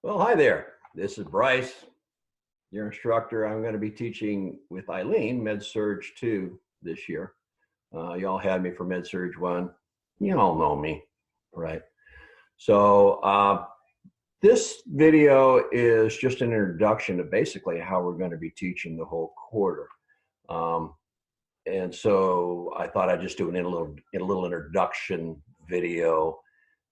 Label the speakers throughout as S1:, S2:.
S1: Well, hi there. This is Bryce, your instructor. I'm going to be teaching with Eileen Med-Surg 2 this year. Y'all had me for Med-Surg 1. You all know me, right? So this video is just an introduction to basically how we're going to be teaching the whole quarter. And so I thought I'd just do a little introduction video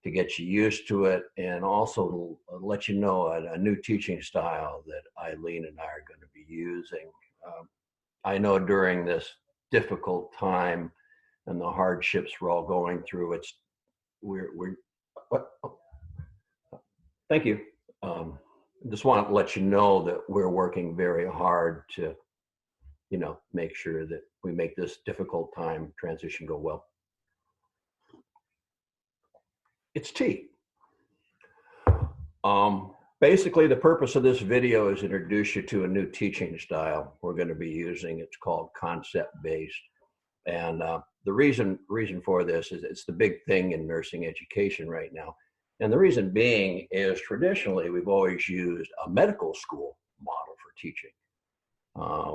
S1: to get you used to it, and also let you know a new teaching style that Eileen and I are going to be using. I know during this difficult time and the hardships we're all going through, thank you. Just want to let you know that we're working very hard to, make sure that we make this difficult time transition go well. It's tea. Basically, the purpose of this video is to introduce you to a new teaching style we're going to be using. It's called concept-based. And the reason for this is it's the big thing in nursing education right now. And the reason being is traditionally we've always used a medical school model for teaching,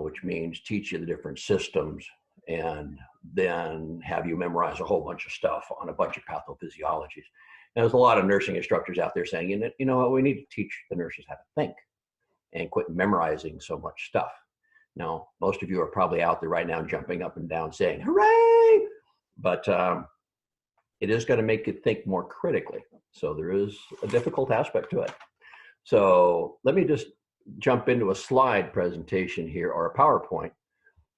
S1: which means teach you the different systems and then have you memorize a whole bunch of stuff on a bunch of pathophysiologies. And there's a lot of nursing instructors out there saying, you know what, we need to teach the nurses how to think and quit memorizing so much stuff. Now, most of you are probably out there right now jumping up and down saying, hooray! But it is going to make you think more critically. So there is a difficult aspect to it. So let me just jump into a slide presentation here, or a PowerPoint,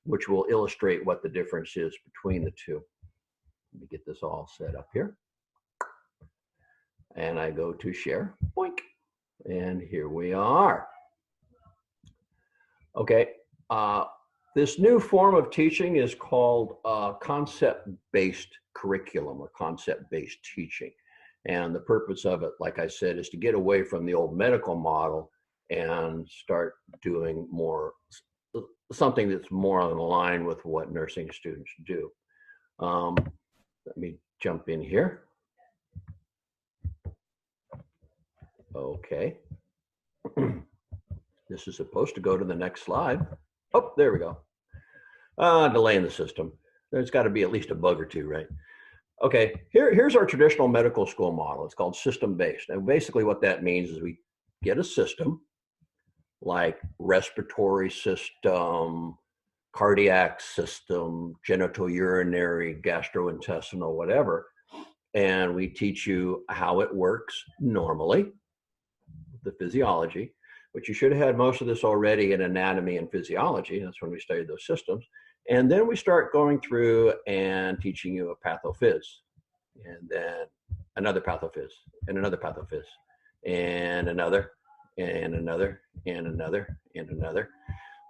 S1: which will illustrate what the difference is between the two. Let me get this all set up here. And I go to share, boink, and here we are. Okay, this new form of teaching is called concept-based curriculum or concept-based teaching. And the purpose of it, like I said, is to get away from the old medical model and start doing something that's more in line with what nursing students do. Let me jump in here. Okay. This is supposed to go to the next slide. Oh, there we go. Delay in the system. There's got to be at least a bug or two, right? Okay, here's our traditional medical school model. It's called system-based. And basically what that means is we get a system like respiratory system, cardiac system, genitourinary, gastrointestinal, whatever. And we teach you how it works normally, the physiology, but you should have had most of this already in anatomy and physiology. That's when we studied those systems. And then we start going through and teaching you a pathophys, and then another pathophys, and another pathophys, and another, and another, and another, and another.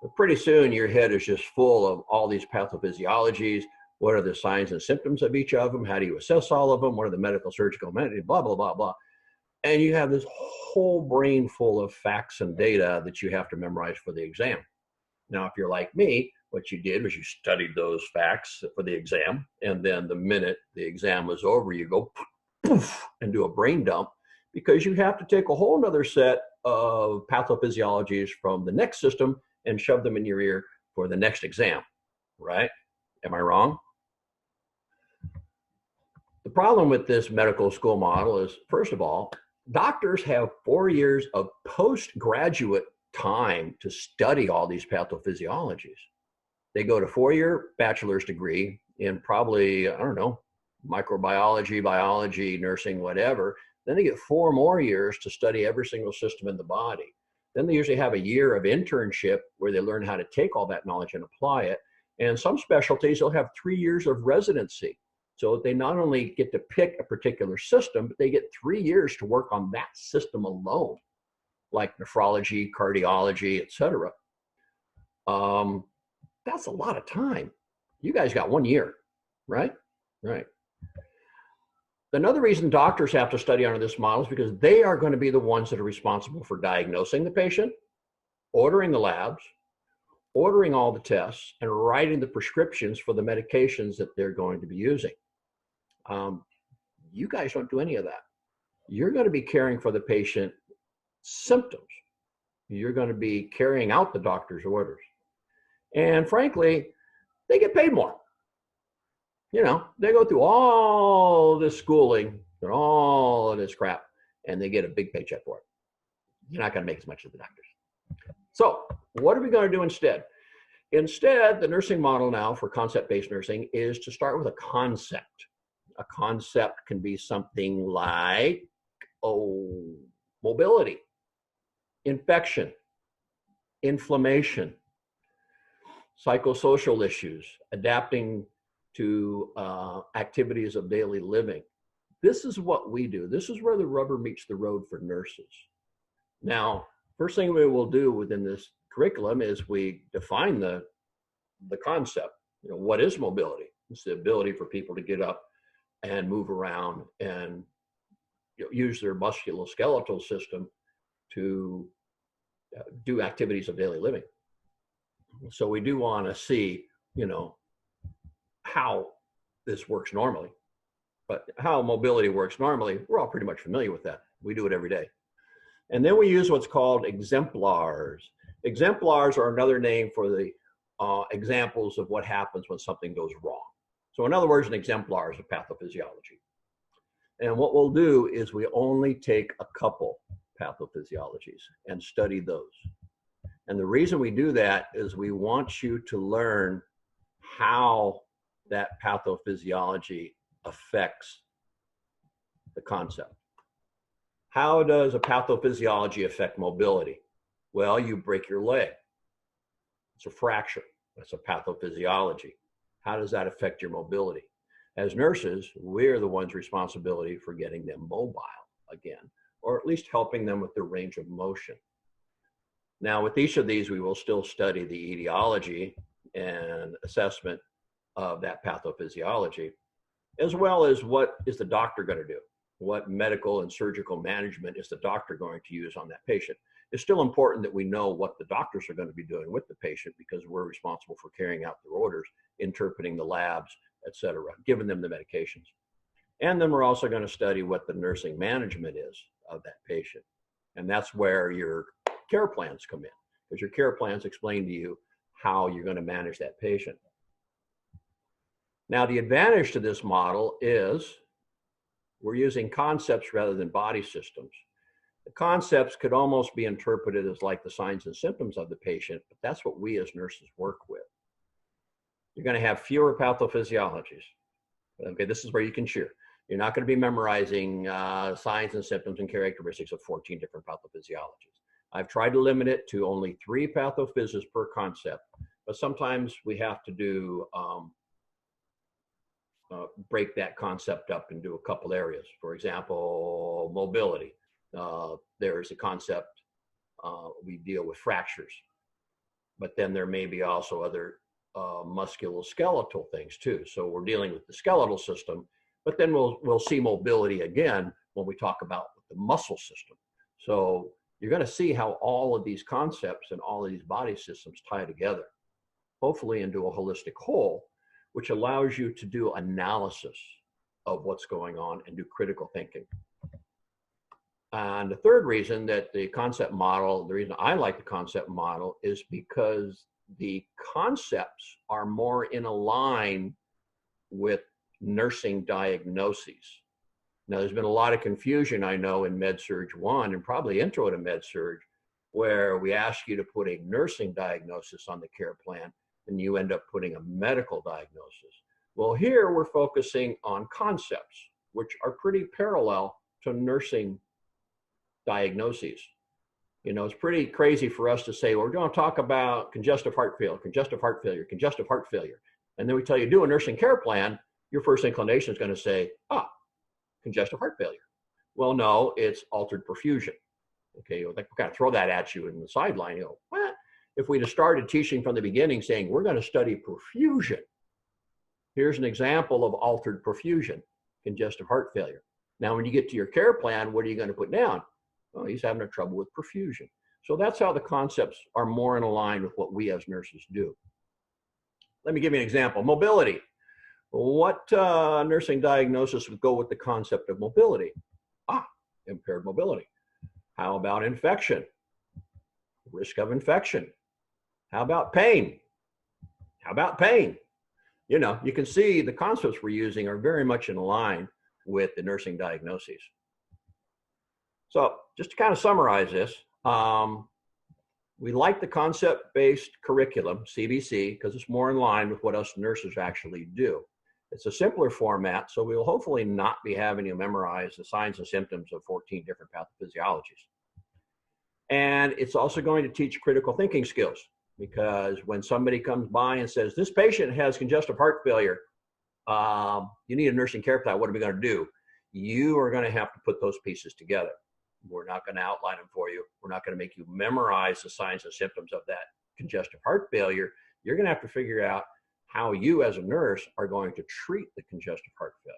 S1: But pretty soon your head is just full of all these pathophysiologies. What are the signs and symptoms of each of them? How do you assess all of them? What are the medical surgical methods? Blah, blah, blah, blah. And you have this whole brain full of facts and data that you have to memorize for the exam. Now, if you're like me, what you did was you studied those facts for the exam, and then the minute the exam was over, you go poof and do a brain dump, because you have to take a whole nother set of pathophysiologies from the next system and shove them in your ear for the next exam, right? Am I wrong? The problem with this medical school model is, first of all, doctors have 4 years of postgraduate time to study all these pathophysiologies. They go to 4-year bachelor's degree in probably, I don't know, microbiology, biology, nursing, whatever. Then they get 4 more years to study every single system in the body. Then they usually have a year of internship where they learn how to take all that knowledge and apply it. And some specialties, they'll have 3 years of residency. So they not only get to pick a particular system, but they get 3 years to work on that system alone, like nephrology, cardiology, etc. That's a lot of time. You guys got 1 year, right? Right. Another reason doctors have to study under this model is because they are going to be the ones that are responsible for diagnosing the patient, ordering the labs, ordering all the tests, and writing the prescriptions for the medications that they're going to be using. You guys don't do any of that. You're going to be caring for the patient symptoms. You're going to be carrying out the doctor's orders. And frankly, they get paid more. You know, they go through all this schooling and all of this crap, and they get a big paycheck for it. You're not going to make as much as the doctors. So what are we going to do instead? Instead, the nursing model now for concept-based nursing is to start with a concept. A concept can be something like, mobility, infection, inflammation, psychosocial issues, adapting to activities of daily living. This is what we do. This is where the rubber meets the road for nurses. Now, first thing we will do within this curriculum is we define the concept. You know, what is mobility? It's the ability for people to get up and move around and use their musculoskeletal system to do activities of daily living. So we do want to see, you know, how this works normally. But how mobility works normally, we're all pretty much familiar with that. We do it every day. And then we use what's called exemplars. Exemplars are another name for the examples of what happens when something goes wrong. So in other words, an exemplar is a pathophysiology. And what we'll do is we only take a couple pathophysiologies and study those. And the reason we do that is we want you to learn how that pathophysiology affects the concept. How does a pathophysiology affect mobility? Well, you break your leg. It's a fracture. That's a pathophysiology. How does that affect your mobility? As nurses, we're the ones responsible for getting them mobile again, or at least helping them with their range of motion. Now, with each of these, we will still study the etiology and assessment of that pathophysiology, as well as what is the doctor going to do? What medical and surgical management is the doctor going to use on that patient? It's still important that we know what the doctors are going to be doing with the patient because we're responsible for carrying out their orders, interpreting the labs, etc., giving them the medications. And then we're also going to study what the nursing management is of that patient. And that's where your care plans come in, because your care plans explain to you how you're going to manage that patient. Now, the advantage to this model is we're using concepts rather than body systems. The concepts could almost be interpreted as like the signs and symptoms of the patient, but that's what we as nurses work with. You're going to have fewer pathophysiologies. Okay, this is where you can cheer. You're not going to be memorizing signs and symptoms and characteristics of 14 different pathophysiologies. I've tried to limit it to only 3 pathophysiologies per concept, but sometimes we have to do break that concept up into a couple areas. For example, mobility. There's a concept, we deal with fractures, but then there may be also other musculoskeletal things too. So we're dealing with the skeletal system, but then we'll see mobility again when we talk about the muscle system. So you're going to see how all of these concepts and all of these body systems tie together, hopefully into a holistic whole, which allows you to do analysis of what's going on and do critical thinking. And the third reason that the concept model, the reason I like the concept model is because the concepts are more in a line with nursing diagnoses. Now, there's been a lot of confusion, I know, in Med-Surg 1 and probably Intro to Med-Surg, where we ask you to put a nursing diagnosis on the care plan and you end up putting a medical diagnosis. Well, here we're focusing on concepts, which are pretty parallel to nursing diagnoses. You know, it's pretty crazy for us to say, well, we're going to talk about congestive heart failure, congestive heart failure, congestive heart failure. And then we tell you, do a nursing care plan, your first inclination is going to say, congestive heart failure. Well, no, it's altered perfusion. Okay, we'll kind of throw that at you in the sideline. You know, what? If we'd have started teaching from the beginning saying, we're going to study perfusion, here's an example of altered perfusion, congestive heart failure. Now, when you get to your care plan, what are you going to put down? Well, he's having trouble with perfusion. So that's how the concepts are more in line with what we as nurses do. Let me give you an example. Mobility. What nursing diagnosis would go with the concept of mobility? Impaired mobility. How about infection? Risk of infection. How about pain? How about pain? You know, you can see the concepts we're using are very much in line with the nursing diagnoses. So just to kind of summarize this, we like the concept-based curriculum, CBC, because it's more in line with what us nurses actually do. It's a simpler format, so we will hopefully not be having you memorize the signs and symptoms of 14 different pathophysiologies. And it's also going to teach critical thinking skills, because when somebody comes by and says, this patient has congestive heart failure, you need a nursing care plan, what are we going to do? You are going to have to put those pieces together. We're not going to outline them for you. We're not going to make you memorize the signs and symptoms of that congestive heart failure. You're going to have to figure out how you as a nurse are going to treat the congestive heart failure.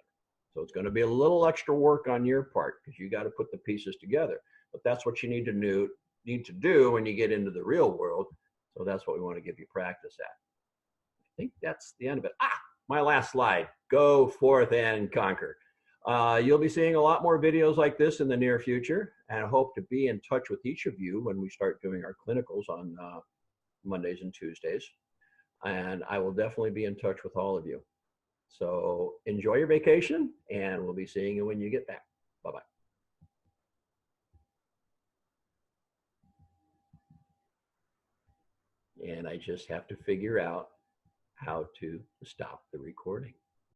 S1: So it's going to be a little extra work on your part, because you got to put the pieces together. But that's what you need to do when you get into the real world. So that's what we want to give you practice at. I think that's the end of it. My last slide. Go forth and conquer. You'll be seeing a lot more videos like this in the near future, and I hope to be in touch with each of you when we start doing our clinicals on Mondays and Tuesdays. And I will definitely be in touch with all of you. So enjoy your vacation, and we'll be seeing you when you get back. Bye-bye. And I just have to figure out how to stop the recording.